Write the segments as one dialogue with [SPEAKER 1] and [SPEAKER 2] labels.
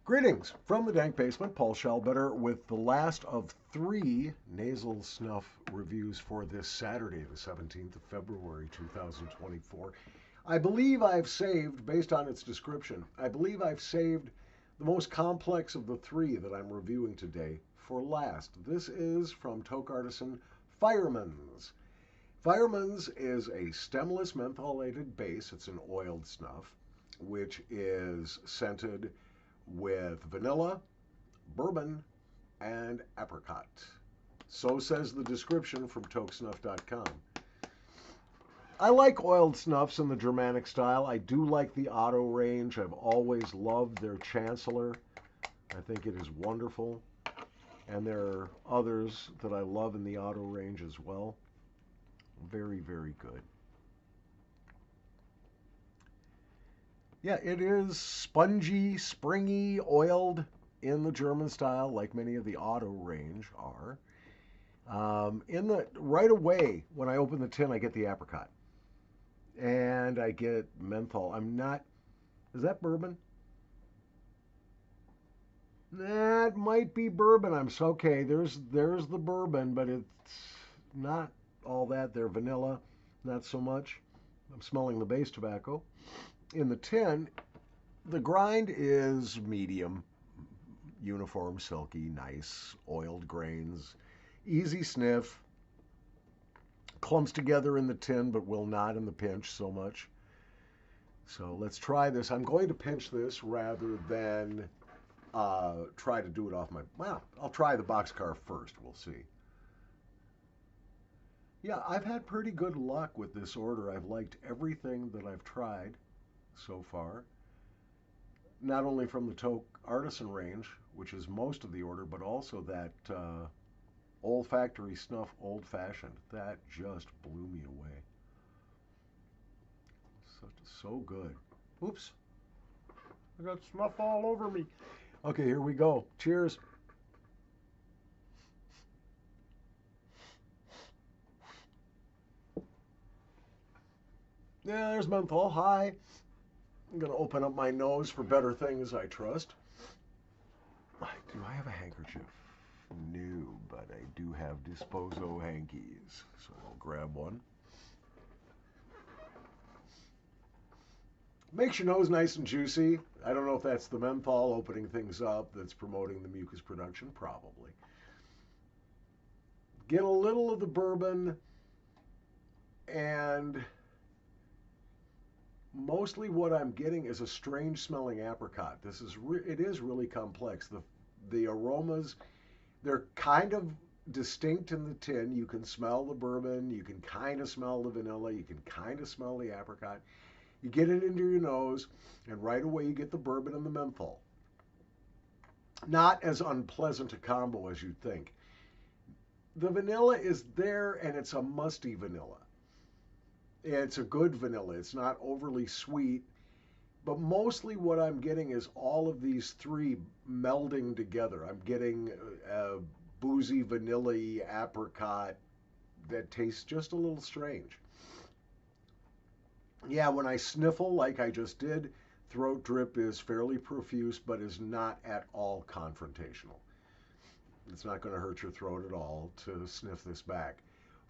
[SPEAKER 1] Greetings from the dank basement. Paul Schellbetter with the last of 3 nasal snuff reviews for this Saturday, the 17th of February, 2024. I believe I've saved, based on its description, I believe I've saved the most complex of the 3 that I'm reviewing today for last. This is from Toque Artisan Fireman's. Fireman's is a stemless mentholated base. It's an oiled snuff, which is scented with vanilla, bourbon, and apricot. So says the description from toquesnuff.com. I like oiled snuffs in the Germanic style. I do like the Otto range. I've always loved their Chancellor. I think it is wonderful. And there are others that I love in the Otto range as well. Very, very good. Yeah, it is spongy, springy, oiled in the German style, like many of the Otto range are. Right away, when I open the tin, I get the apricot. And I get menthol. Is that bourbon? That might be bourbon. Okay. There's the bourbon, but it's not all that. They're vanilla, not so much. I'm smelling the base tobacco. In the tin, the grind is medium, uniform, silky, nice, oiled grains, easy sniff, clumps together in the tin but will not in the pinch so much. So let's try this. I'm going to pinch this rather than try to do it off well, I'll try the boxcar first. We'll see. Yeah, I've had pretty good luck with this order. I've liked everything that I've tried so far, not only from the Toque Artisan range, which is most of the order, but also that olfactory snuff old fashioned. That just blew me away. So good. Oops, I got snuff all over me. Okay, here we go. Cheers. Yeah, there's menthol. Hi. I'm going to open up my nose for better things, I trust. Do I have a handkerchief? No, but I do have Disposo hankies, so I'll grab one. Makes your nose nice and juicy. I don't know if that's the menthol opening things up that's promoting the mucus production, probably. Get a little of the bourbon, and mostly what I'm getting is a strange smelling apricot. It is really complex. The aromas, they're kind of distinct in the tin. You can smell the bourbon, you can kind of smell the vanilla, you can kind of smell the apricot. You get it into your nose, and right away you get the bourbon and the menthol. Not as unpleasant a combo as you'd think. The vanilla is there, and it's a musty vanilla. It's a good vanilla. It's not overly sweet. But mostly what I'm getting is all of these 3 melding together. I'm getting a boozy vanilla apricot that tastes just a little strange. Yeah, when I sniffle like I just did, throat drip is fairly profuse, but is not at all confrontational. It's not going to hurt your throat at all to sniff this back.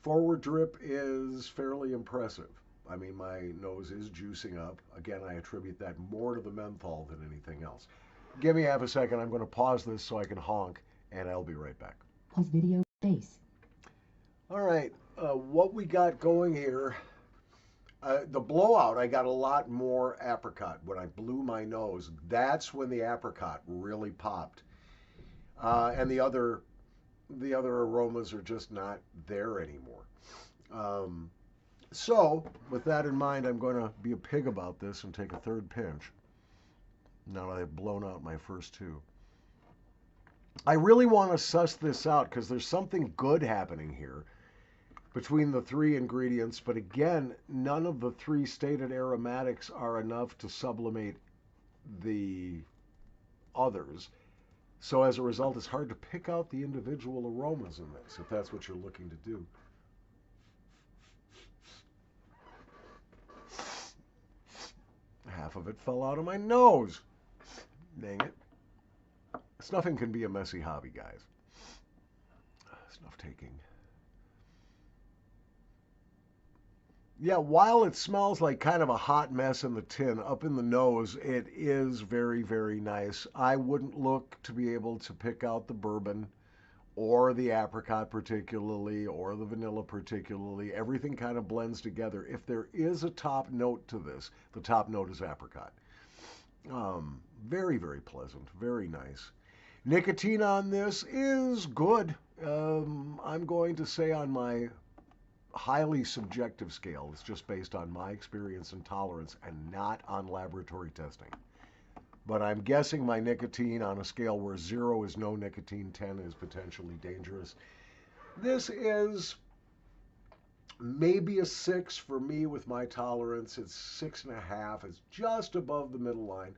[SPEAKER 1] Forward drip is fairly impressive. I mean, my nose is juicing up. Again, I attribute that more to the menthol than anything else. Give me half a second. I'm going to pause this so I can honk, and I'll be right back.
[SPEAKER 2] Pause video base.
[SPEAKER 1] All right, what we got going here, the blowout, I got a lot more apricot. When I blew my nose, that's when the apricot really popped. And the other aromas are just not there anymore. So, with that in mind, I'm going to be a pig about this and take a third pinch. Now that I've blown out my first 2. I really want to suss this out because there's something good happening here between the 3 ingredients, but again, none of the 3 stated aromatics are enough to sublimate the others. So as a result, it's hard to pick out the individual aromas in this, if that's what you're looking to do. Half of it fell out of my nose. Dang it. Snuffing can be a messy hobby, guys. Snuff taking. Yeah, while it smells like kind of a hot mess in the tin, up in the nose, it is very, very nice. I wouldn't look to be able to pick out the bourbon or the apricot particularly, or the vanilla particularly. Everything kind of blends together. If there is a top note to this, the top note is apricot. Very, very pleasant, very nice. Nicotine on this is good. I'm going to say on my highly subjective scale, it's just based on my experience and tolerance and not on laboratory testing. But I'm guessing my nicotine on a scale where 0 is no nicotine, 10 is potentially dangerous. This is maybe a 6 for me with my tolerance. It's 6.5. It's just above the middle line.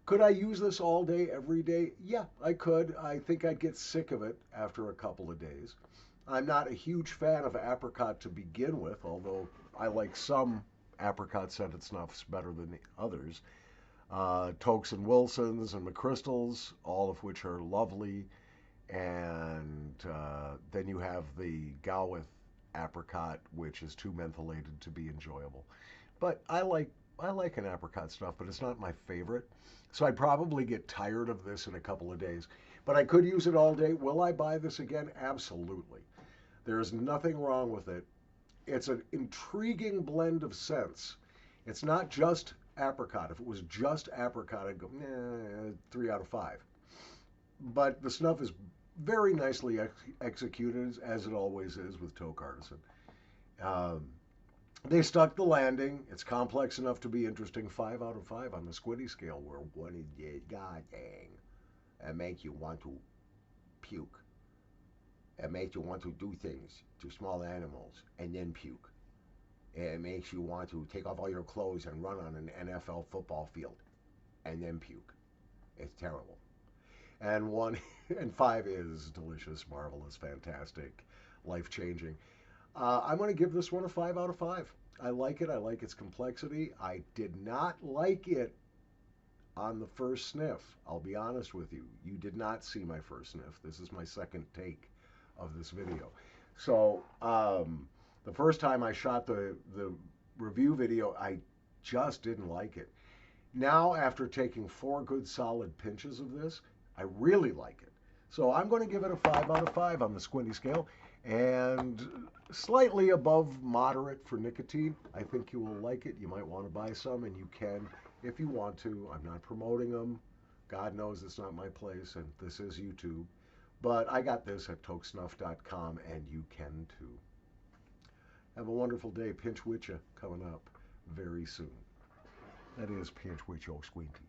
[SPEAKER 1] Could I use this all day, every day? Yeah, I could. I think I'd get sick of it after a couple of days. I'm not a huge fan of apricot to begin with, although I like some apricot scented snuffs better than others. Toques and Wilsons and McChrystals, all of which are lovely. And then you have the Gowith apricot, which is too mentholated to be enjoyable. But I like an apricot snuff, but it's not my favorite. So I'd probably get tired of this in a couple of days. But I could use it all day. Will I buy this again? Absolutely. There is nothing wrong with it. It's an intriguing blend of scents. It's not just apricot. If it was just apricot, I'd go, 3 out of 5. But the snuff is very nicely executed, as it always is with Toque Artisan. Um, they stuck the landing. It's complex enough to be interesting. 5 out of 5 on the squinty scale, where 1 is dead. God dang. It makes you want to puke. It makes you want to do things to small animals and then puke. It makes you want to take off all your clothes and run on an NFL football field and then puke. It's terrible. And 1 and 5 is delicious, marvelous, fantastic, life-changing. I'm going to give this one a 5 out of 5. I like it. I like its complexity. I did not like it on the first sniff. I'll be honest with you. You did not see my first sniff. This is my second take of this video. So the first time I shot the review video, I just didn't like it. Now, after taking 4 good solid pinches of this, I really like it. So I'm going to give it a 5 out of 5 on the squinty scale, and slightly above moderate for nicotine. I think you will like it. You might want to buy some, and you can if you want to. I'm not promoting them. God knows it's not my place, and this is YouTube. But I got this at toquesnuff.com, and you can too. Have a wonderful day. Pinch Witcha coming up very soon. That is Pinch Witch Squinty.